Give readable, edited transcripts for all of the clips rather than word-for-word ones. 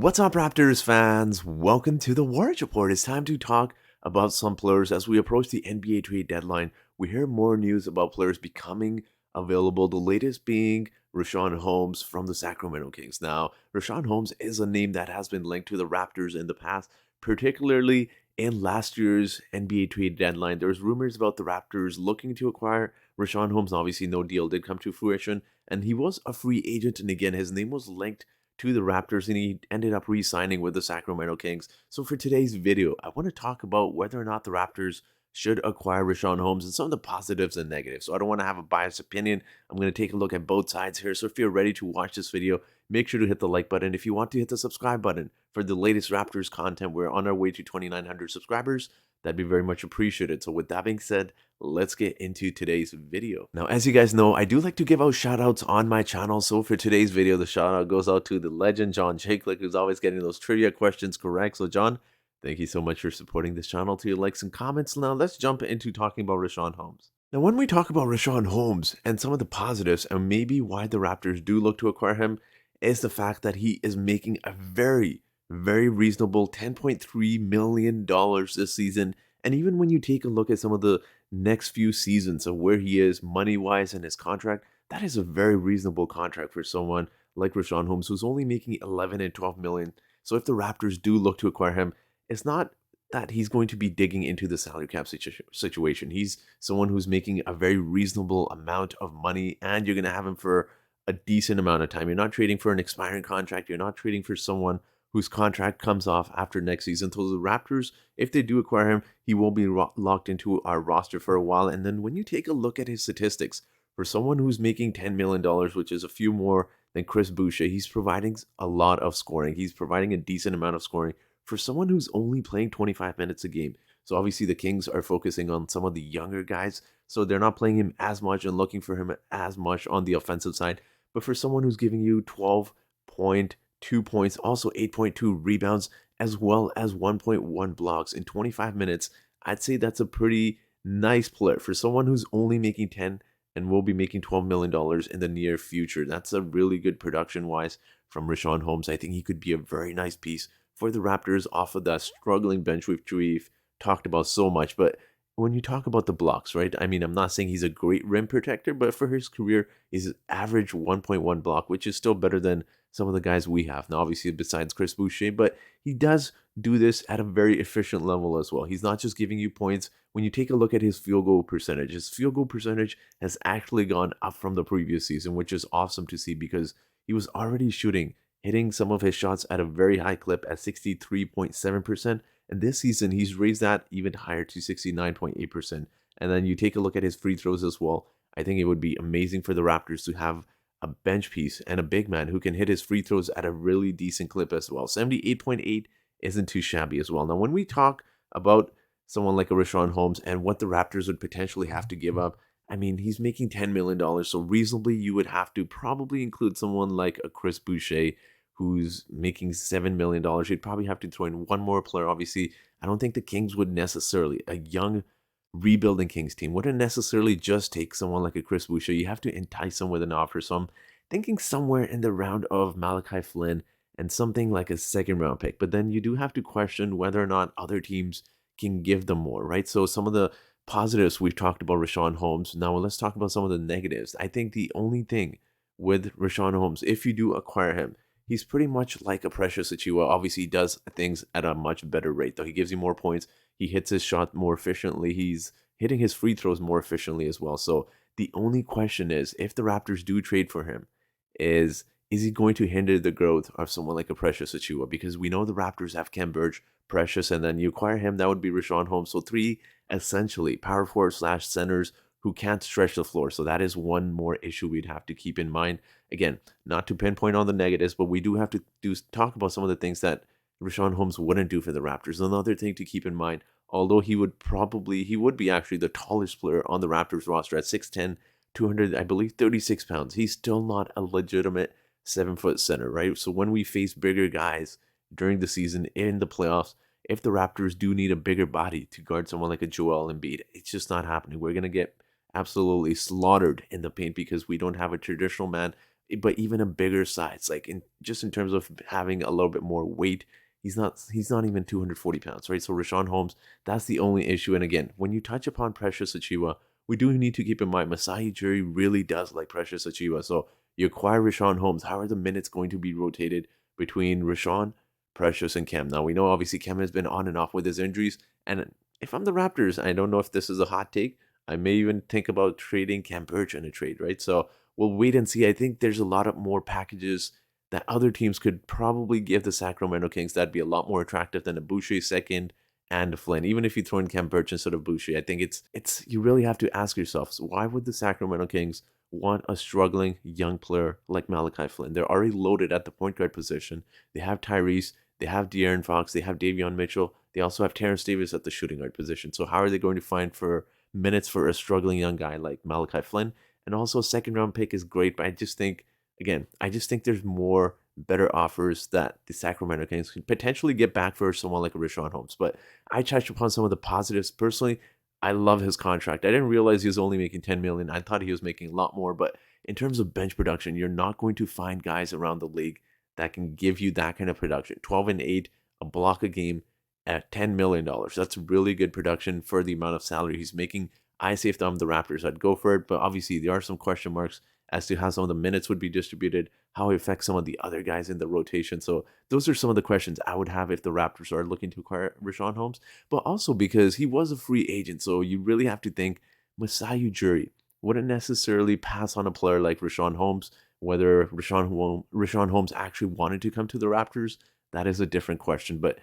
What's up, Raptors fans? Welcome to the Warriors Report. It's time to talk about some players as we approach the NBA trade deadline. We hear more news about players becoming available, the latest being Richaun Holmes from the Sacramento Kings. Now, Richaun Holmes is a name that has been linked to the Raptors in the past, particularly in last year's NBA trade deadline. There's rumors about the Raptors looking to acquire Richaun Holmes. Obviously, no deal did come to fruition, and he was a free agent, and again, his name was linked to the Raptors, and he ended up re-signing with the Sacramento Kings. So for today's video, I want to talk about whether or not the Raptors should acquire Richaun Holmes and some of the positives and negatives. So I don't want to have a biased opinion. I'm going to take a look at both sides here. So if you're ready to watch this video, make sure to hit the like button. If you want to hit the subscribe button for the latest Raptors content, we're on our way to 2,900 subscribers. That'd be very much appreciated. So with that being said, let's get into today's video. Now, as you guys know, I do like to give out shout outs on my channel. So for today's video, the shout out goes out to the legend, John Chaklick, who's always getting those trivia questions correct. So John, thank you so much for supporting this channel, to your likes and comments. Now let's jump into talking about Richaun Holmes. Now, when we talk about Richaun Holmes and some of the positives and maybe why the Raptors do look to acquire him, is the fact that he is making a very reasonable $10.3 million this season. And even when you take a look at some of the next few seasons of where he is money-wise in his contract, that is a very reasonable contract for someone like Richaun Holmes, who's only making 11 and 12 million. So if the Raptors do look to acquire him, it's not that he's going to be digging into the salary cap situation. He's someone who's making a very reasonable amount of money, and you're going to have him for a decent amount of time. You're not trading for an expiring contract. You're not trading for someone whose contract comes off after next season. So the Raptors, if they do acquire him, he will be locked into our roster for a while. And then when you take a look at his statistics, for someone who's making $10 million, which is a few more than Chris Boucher, he's providing a lot of scoring. He's providing a decent amount of scoring for someone who's only playing 25 minutes a game. So obviously the Kings are focusing on some of the younger guys, so they're not playing him as much and looking for him as much on the offensive side. But for someone who's giving you 12.2 points, also 8.2 rebounds, as well as 1.1 blocks in 25 minutes, I'd say that's a pretty nice player for someone who's only making 10 and will be making $12 million in the near future. That's a really good production-wise from Richaun Holmes. I think he could be a very nice piece for the Raptors off of that struggling bench which we've talked about so much. But when you talk about the blocks, right? I mean, I'm not saying he's a great rim protector, but for his career, he's average 1.1 block, which is still better than some of the guys we have. Now, obviously, besides Chris Boucher, but he does do this at a very efficient level as well. He's not just giving you points. When you take a look at his field goal percentage has actually gone up from the previous season, which is awesome to see because he was already hitting some of his shots at a very high clip at 63.7%. And this season, he's raised that even higher to 69.8%. And then you take a look at his free throws as well. I think it would be amazing for the Raptors to have a bench piece and a big man who can hit his free throws at a really decent clip as well. 78.8 isn't too shabby as well. Now, when we talk about someone like a Richaun Holmes and what the Raptors would potentially have to give up, I mean, he's making $10 million. So reasonably, you would have to probably include someone like a Chris Boucher, who's making $7 million. You'd probably have to throw in one more player. Obviously, I don't think the Kings would necessarily, a young rebuilding Kings team wouldn't necessarily just take someone like a Chris Boucher. You have to entice them with an offer. So I'm thinking somewhere in the round of Malachi Flynn and something like a second round pick. But then you do have to question whether or not other teams can give them more, right? So some of the positives we've talked about Richaun Holmes. Now let's talk about some of the negatives. I think the only thing with Richaun Holmes, if you do acquire him, he's pretty much like a Precious Achiuwa. Obviously, he does things at a much better rate, though. He gives you more points. He hits his shot more efficiently. He's hitting his free throws more efficiently as well. So the only question is, if the Raptors do trade for him, is he going to hinder the growth of someone like a Precious Achiuwa? Because we know the Raptors have Kem Birch, Precious, and then you acquire him, that would be Richaun Holmes. So three, essentially, power forward / centers who can't stretch the floor. So that is one more issue we'd have to keep in mind. Again, not to pinpoint on the negatives, but we do have to talk about some of the things that Richaun Holmes wouldn't do for the Raptors. Another thing to keep in mind, although he would be actually the tallest player on the Raptors roster at 6'10", 200, I believe 36 pounds. He's still not a legitimate 7-foot center, right? So when we face bigger guys during the season in the playoffs, if the Raptors do need a bigger body to guard someone like a Joel Embiid, it's just not happening. We're going to get absolutely slaughtered in the paint because we don't have a traditional man but even a bigger size, like in just in terms of having a little bit more weight. He's not even 240 pounds, right? So Richaun Holmes, that's the only issue. And again, when you touch upon Precious Achiuwa, we do need to keep in mind Masai Ujiri really does like Precious Achiuwa. So you acquire Richaun Holmes. How are the minutes going to be rotated between Richaun, Precious, and Kem? Now we know obviously Kem has been on and off with his injuries. And if I'm the Raptors, I don't know if this is a hot take. I may even think about trading Cam Birch in a trade, right? So we'll wait and see. I think there's a lot of more packages that other teams could probably give the Sacramento Kings that'd be a lot more attractive than a Boucher second and a Flynn. Even if you throw in Cam Birch instead of Boucher, I think it's you really have to ask yourself, so why would the Sacramento Kings want a struggling young player like Malachi Flynn? They're already loaded at the point guard position. They have Tyrese, they have De'Aaron Fox, they have Davion Mitchell. They also have Terrence Davis at the shooting guard position. So how are they going to find for minutes for a struggling young guy like Malachi Flynn? And also a second round pick is great, but I just think there's more better offers that the Sacramento Kings can potentially get back for someone like a Richaun Holmes. But I touched upon some of the positives. Personally, I love his contract. I didn't realize he was only making 10 million. I thought he was making a lot more. But in terms of bench production, you're not going to find guys around the league that can give you that kind of production. 12 and 8, a block a game at $10 million. That's really good production for the amount of salary he's making. I say if I'm the Raptors, I'd go for it. But obviously, there are some question marks as to how some of the minutes would be distributed, how it affects some of the other guys in the rotation. So those are some of the questions I would have if the Raptors are looking to acquire Richaun Holmes. But also because he was a free agent, so you really have to think Masai Ujiri wouldn't necessarily pass on a player like Richaun Holmes. Whether Richaun Holmes actually wanted to come to the Raptors, that is a different question. But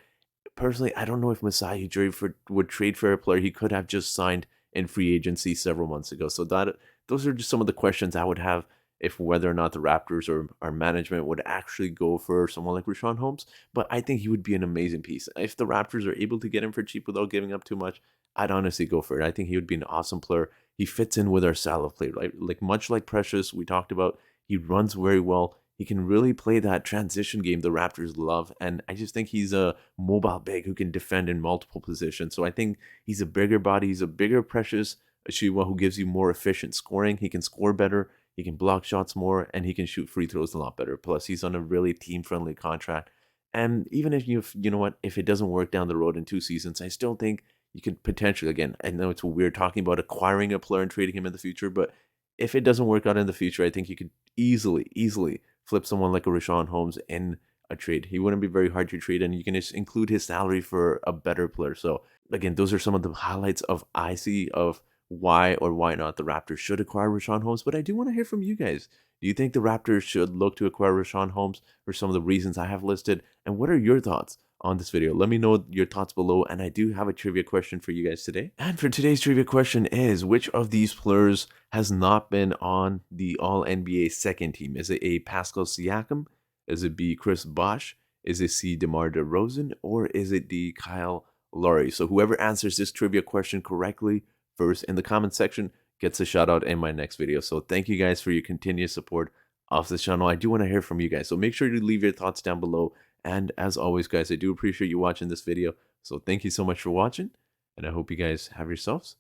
personally, I don't know if Masai Ujiri would trade for a player he could have just signed in free agency several months ago. So those are just some of the questions I would have if whether or not the Raptors or our management would actually go for someone like Richaun Holmes. But I think he would be an amazing piece. If the Raptors are able to get him for cheap without giving up too much, I'd honestly go for it. I think he would be an awesome player. He fits in with our style of play, right? Like much like Precious, we talked about, he runs very well. He can really play that transition game the Raptors love. And I just think he's a mobile big who can defend in multiple positions. So I think he's a bigger body. He's a bigger Precious Achiuwa who gives you more efficient scoring. He can score better. He can block shots more, and he can shoot free throws a lot better. Plus, he's on a really team-friendly contract. And even if you know what, if it doesn't work down the road in 2 seasons, I still think you could potentially, again, I know it's weird talking about acquiring a player and trading him in the future, but if it doesn't work out in the future, I think you could easily flip someone like a Richaun Holmes in a trade. He wouldn't be very hard to trade, and you can just include his salary for a better player. So again, those are some of the highlights of I see of why or why not the Raptors should acquire Richaun Holmes. But I do want to hear from you guys. Do you think the Raptors should look to acquire Richaun Holmes for some of the reasons I have listed? And what are your thoughts on this video? Let me know your thoughts below. And I do have a trivia question for you guys today. And for today's trivia question is, which of these players has not been on the All-NBA second team? Is it A, Pascal Siakam? Is it B, Chris Bosh? Is it C, DeMar DeRozan? Or is it D, Kyle Lowry? So whoever answers this trivia question correctly first in the comment section gets a shout out in my next video. So thank you guys for your continuous support of this channel. I do want to hear from you guys. So make sure to leave your thoughts down below. And as always, guys, I do appreciate you watching this video. So thank you so much for watching. And I hope you guys have yourselves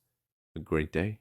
a great day.